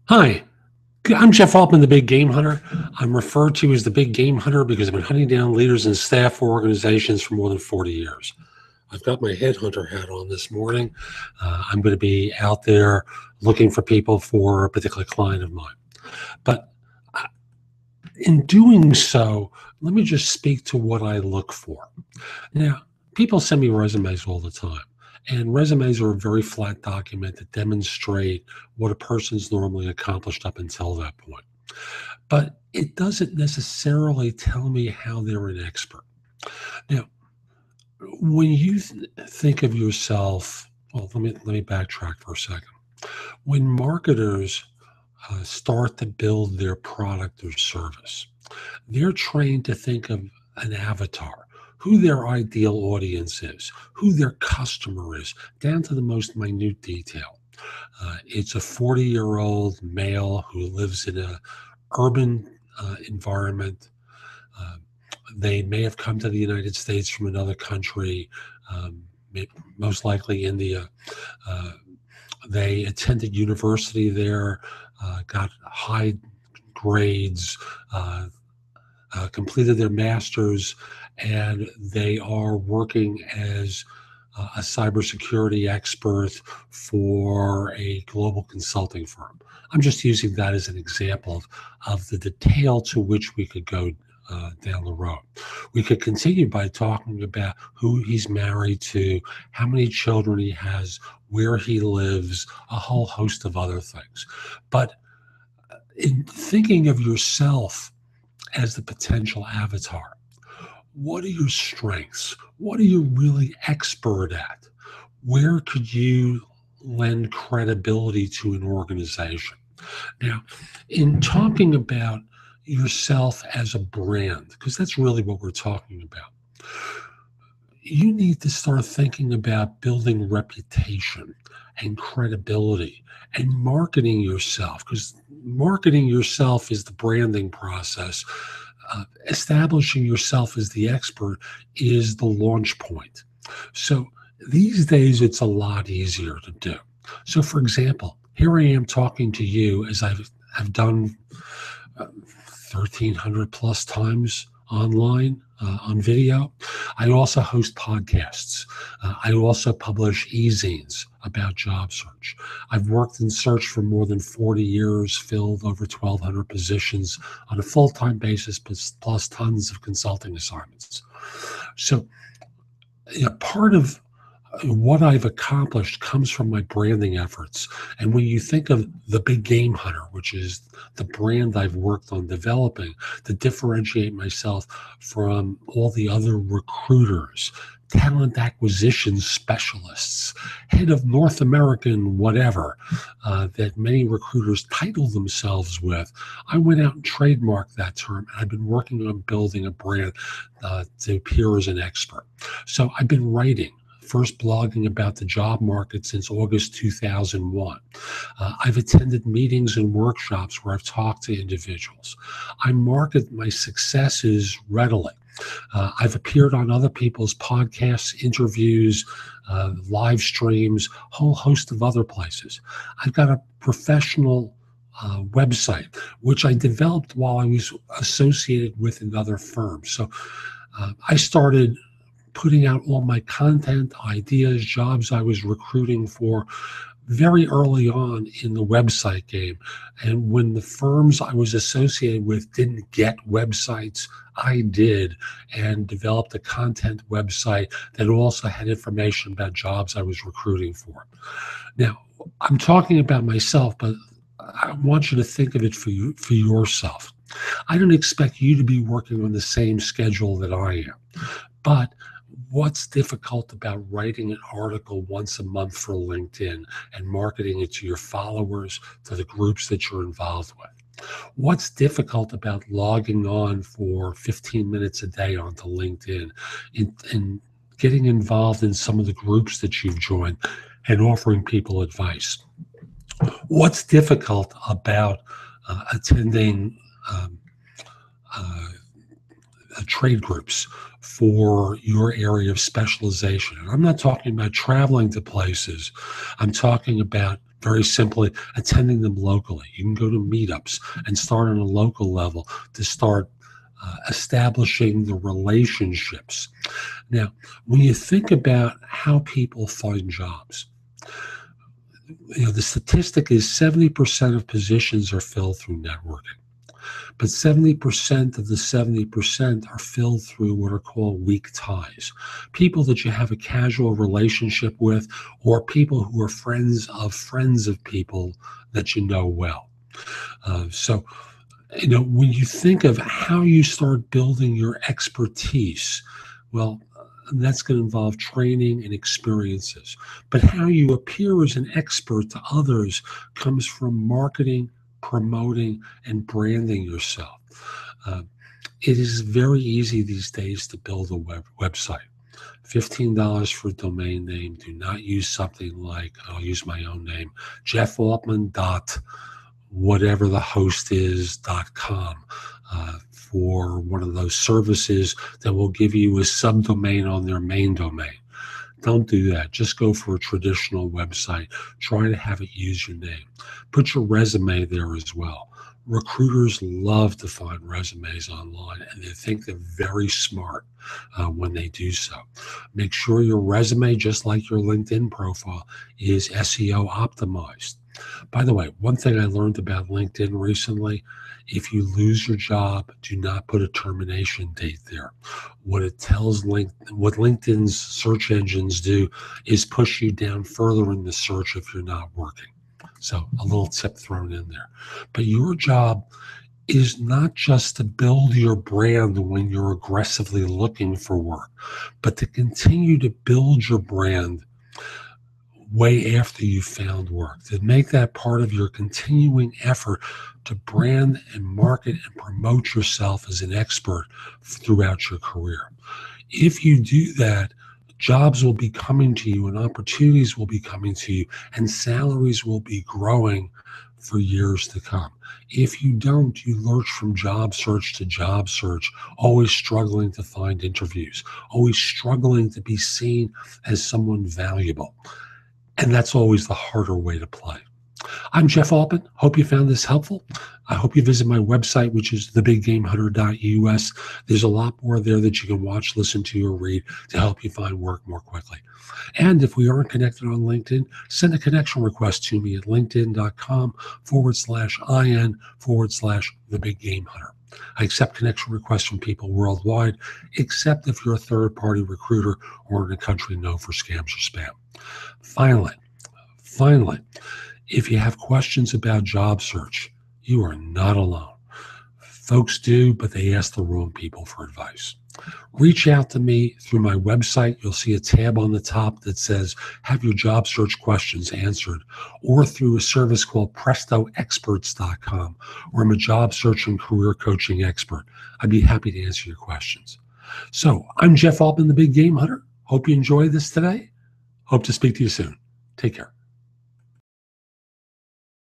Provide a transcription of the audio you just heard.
Hi, I'm Jeff Altman, the Big Game Hunter. I'm referred to as the Big Game Hunter because I've been hunting down leaders and staff for organizations for more than 40 years. I've got my headhunter hat on this morning. I'm going to be out there looking for people for a particular client of mine. But in doing so, let me just speak to what I look for. Now, people send me resumes all the time, and resumes are a very flat document that demonstrate what a person's normally accomplished up until that point. But it doesn't necessarily tell me how they're an expert. Now, when you think of yourself, well, let me backtrack for a second. When marketers start to build their product or service, they're trained to think of an avatar, who their ideal audience is, who their customer is, down to the most minute detail. It's a 40-year-old male who lives in a urban environment. Uh, they may have come to the United States from another country, most likely India. Uh, they attended university there, got high grades, completed their master's, and they are working as a cybersecurity expert for a global consulting firm. I'm just using that as an example of the detail to which we could go down the road. We could continue by talking about who he's married to, how many children he has, where he lives, a whole host of other things. But in thinking of yourself as the potential avatar, what are your strengths? What are you really expert at? Where could you lend credibility to an organization? Now, in talking about yourself as a brand, because that's really what we're talking about, you need to start thinking about building reputation and credibility and marketing yourself, because marketing yourself is the branding process. Establishing yourself as the expert is the launch point. So these days, it's a lot easier to do. So, for example, here I am talking to you as I've done 1,300 plus times online on video. I also host podcasts. I also publish e-zines about job search. I've worked in search for more than 40 years, filled over 1,200 positions on a full-time basis, plus tons of consulting assignments. So, part of what I've accomplished comes from my branding efforts. And when you think of the Big Game Hunter, which is the brand I've worked on developing to differentiate myself from all the other recruiters, talent acquisition specialists, head of North American whatever, that many recruiters title themselves with, I went out and trademarked that term. And I've been working on building a brand to appear as an expert. So I've been writing, first blogging about the job market since August 2001. I've attended meetings and workshops where I've talked to individuals. I market my successes readily. I've appeared on other people's podcasts, interviews, live streams, whole host of other places. I've got a professional website, which I developed while I was associated with another firm. So I started putting out all my content, ideas, jobs I was recruiting for very early on in the website game. And when the firms I was associated with didn't get websites, I did, and developed a content website that also had information about jobs I was recruiting for. Now, I'm talking about myself, but I want you to think of it for yourself. I don't expect you to be working on the same schedule that I am, but what's difficult about writing an article once a month for LinkedIn and marketing it to your followers, to the groups that you're involved with? What's difficult about logging on for 15 minutes a day onto LinkedIn and getting involved in some of the groups that you've joined and offering people advice? What's difficult about attending trade groups for your area of specialization? And I'm not talking about traveling to places. I'm talking about Very simply, attending them locally. You can go to meetups and start on a local level to start establishing the relationships. Now, when you think about how people find jobs, the statistic is 70% of positions are filled through networking. But 70% of the 70% are filled through what are called weak ties. People that you have a casual relationship with, or people who are friends of people that you know well. So, when you think of how you start building your expertise, well, that's going to involve training and experiences. But how you appear as an expert to others comes from marketing, promoting, and branding yourself. It is very easy these days to build a website. $15 for a domain name. Do not use something like, I'll use my own name, Jeff Altman dot whatever the host is .com for one of those services that will give you a subdomain on their main domain. Don't do that. Just go for a traditional website. Try to have it use your name. Put your resume there as well. Recruiters love to find resumes online, and they think they're very smart when they do so. Make sure your resume, just like your LinkedIn profile, is SEO optimized. By the way, one thing I learned about LinkedIn recently, if you lose your job, do not put a termination date there. What LinkedIn's search engines do is push you down further in the search if you're not working. So a little tip thrown in there. But your job is not just to build your brand when you're aggressively looking for work, but to continue to build your brand way after you found work, to make that part of your continuing effort to brand and market and promote yourself as an expert throughout your career. If you do that, jobs will be coming to you and opportunities will be coming to you and salaries will be growing for years to come. If you don't, you lurch from job search to job search, always struggling to find interviews, always struggling to be seen as someone valuable. And that's always the harder way to play. I'm Jeff Altman. Hope you found this helpful. I hope you visit my website, which is thebiggamehunter.us. There's a lot more there that you can watch, listen to, or read to help you find work more quickly. And if we aren't connected on LinkedIn, send a connection request to me at linkedin.com/IN/thebiggamehunter. I accept connection requests from people worldwide, except if you're a third-party recruiter or in a country known for scams or spam. Finally, if you have questions about job search, you are not alone. Folks do, but they ask the wrong people for advice. Reach out to me through my website. You'll see a tab on the top that says, have your job search questions answered, or through a service called prestoexperts.com, where I'm a job search and career coaching expert. I'd be happy to answer your questions. So I'm Jeff Altman, the Big Game Hunter. Hope you enjoyed this today. Hope to speak to you soon. Take care.